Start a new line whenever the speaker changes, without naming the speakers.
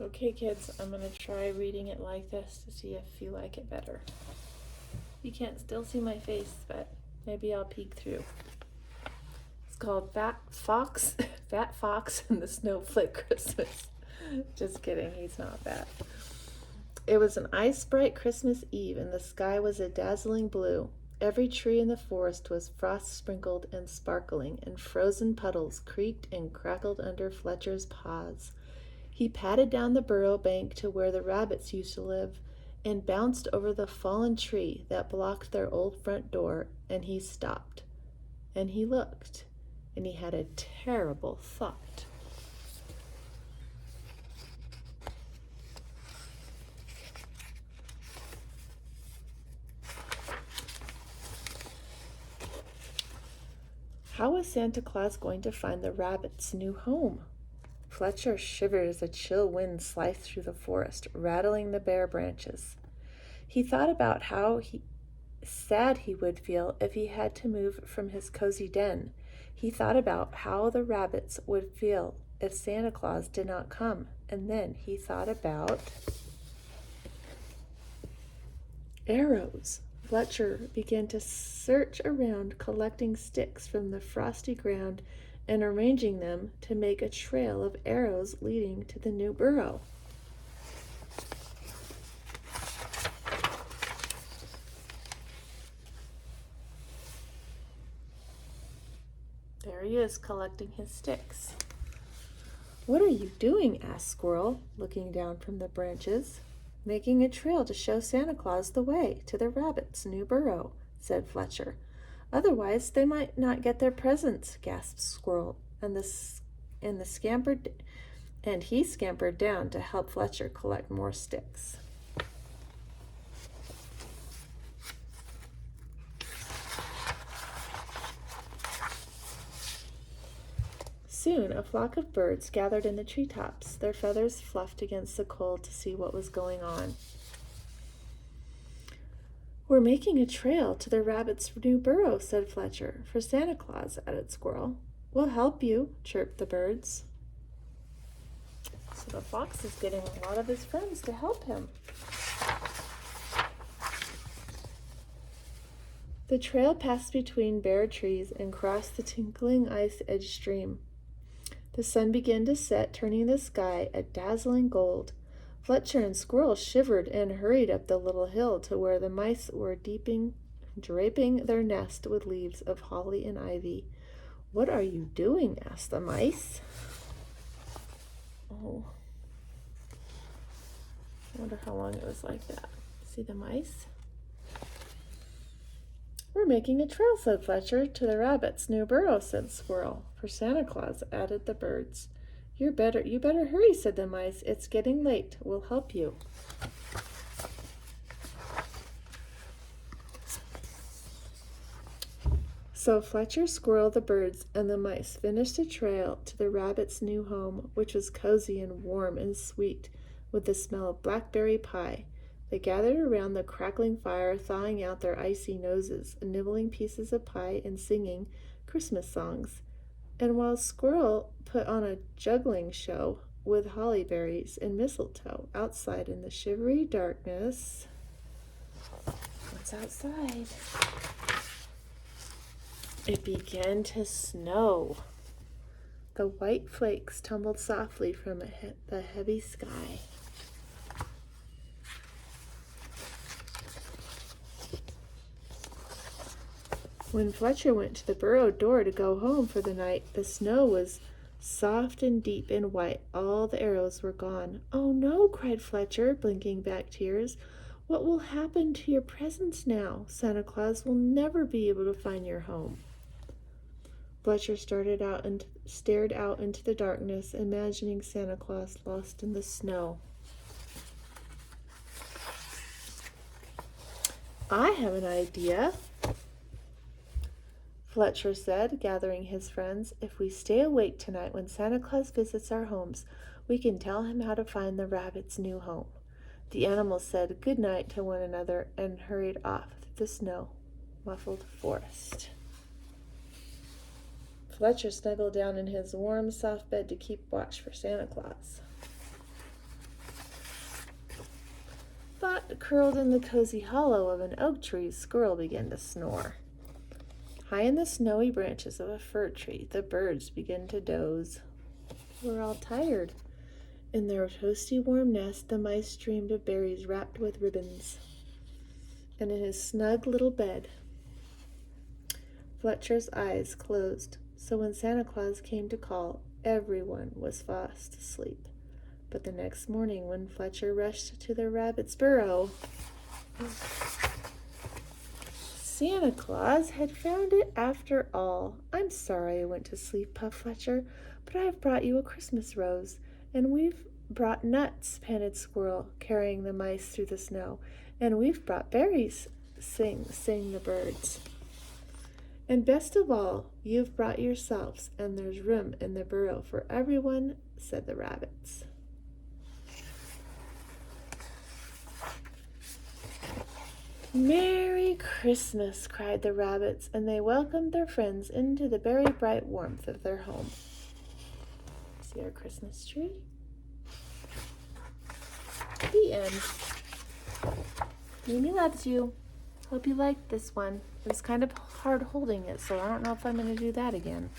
Okay, kids, I'm going to try reading it like this to see if you like it better. You can't still see my face, but maybe I'll peek through. It's called Fat Fox and the Snowflake Christmas. Just kidding, he's not bad. It was an ice-bright Christmas Eve, and the sky was a dazzling blue. Every tree in the forest was frost-sprinkled and sparkling, and frozen puddles creaked and crackled under Fletcher's paws. He padded down the burrow bank to where the rabbits used to live and bounced over the fallen tree that blocked their old front door, and he stopped. And he looked, and he had a terrible thought. How was Santa Claus going to find the rabbits' new home? Fletcher shivered as a chill wind sliced through the forest, rattling the bare branches. He thought about how sad he would feel if he had to move from his cozy den. He thought about how the rabbits would feel if Santa Claus did not come. And then he thought about arrows. Fletcher began to search around, collecting sticks from the frosty ground and arranging them to make a trail of arrows leading to the new burrow. There he is, collecting his sticks. "What are you doing?" asked Squirrel, looking down from the branches. "Making a trail to show Santa Claus the way to the rabbits' new burrow," said Fletcher. "Otherwise, they might not get their presents," gasped Squirrel, and he scampered down to help Fletcher collect more sticks. Soon a flock of birds gathered in the treetops. Their feathers fluffed against the cold to see what was going on. "We're making a trail to the rabbit's new burrow," said Fletcher. "For Santa Claus," added Squirrel. "We'll help you," chirped the birds. So the fox is getting a lot of his friends to help him. The trail passed between bare trees and crossed the tinkling ice-edged stream. The sun began to set, turning the sky a dazzling gold. Fletcher and Squirrel shivered and hurried up the little hill to where the mice were draping their nest with leaves of holly and ivy. "What are you doing?" asked the mice. Oh, I wonder how long it was like that. See the mice? "We're making a trail," said Fletcher. "To the rabbit's new burrow," said Squirrel. "For Santa Claus," added the birds. You better hurry," said the mice. "It's getting late. We'll help you." So Fletcher, Squirrel, the birds, and the mice finished the trail to the rabbit's new home, which was cozy and warm and sweet, with the smell of blackberry pie. They gathered around the crackling fire, thawing out their icy noses, nibbling pieces of pie and singing Christmas songs. And while Squirrel put on a juggling show with holly berries and mistletoe outside in the shivery darkness. What's outside? It began to snow. The white flakes tumbled softly from the heavy sky. When Fletcher went to the burrow door to go home for the night, the snow was soft and deep and white. All the arrows were gone. "Oh no," cried Fletcher, blinking back tears. "What will happen to your presents now? Santa Claus will never be able to find your home." Fletcher stared out into the darkness, imagining Santa Claus lost in the snow. "I have an idea," Fletcher said, gathering his friends. "If we stay awake tonight when Santa Claus visits our homes, we can tell him how to find the rabbit's new home." The animals said good night to one another and hurried off through the snow-muffled forest. Fletcher snuggled down in his warm, soft bed to keep watch for Santa Claus. curled in the cozy hollow of an oak tree, Squirrel began to snore. High in the snowy branches of a fir tree, the birds began to doze. They were all tired. In their toasty warm nest, the mice dreamed of berries wrapped with ribbons. And in his snug little bed, Fletcher's eyes closed. So when Santa Claus came to call, everyone was fast asleep. But the next morning, when Fletcher rushed to the rabbit's burrow, Santa Claus had found it after all. "I'm sorry I went to sleep," puffed Fletcher, "but I've brought you a Christmas rose, and we've brought nuts," panted Squirrel, carrying the mice through the snow. "And we've brought berries," sang the birds. "And best of all, you've brought yourselves, and there's room in the burrow for everyone," said the rabbits. "Merry Christmas!" cried the rabbits, and they welcomed their friends into the very bright warmth of their home. See our Christmas tree? The end. Mimi loves you. Hope you liked this one. It was kind of hard holding it, so I don't know if I'm going to do that again.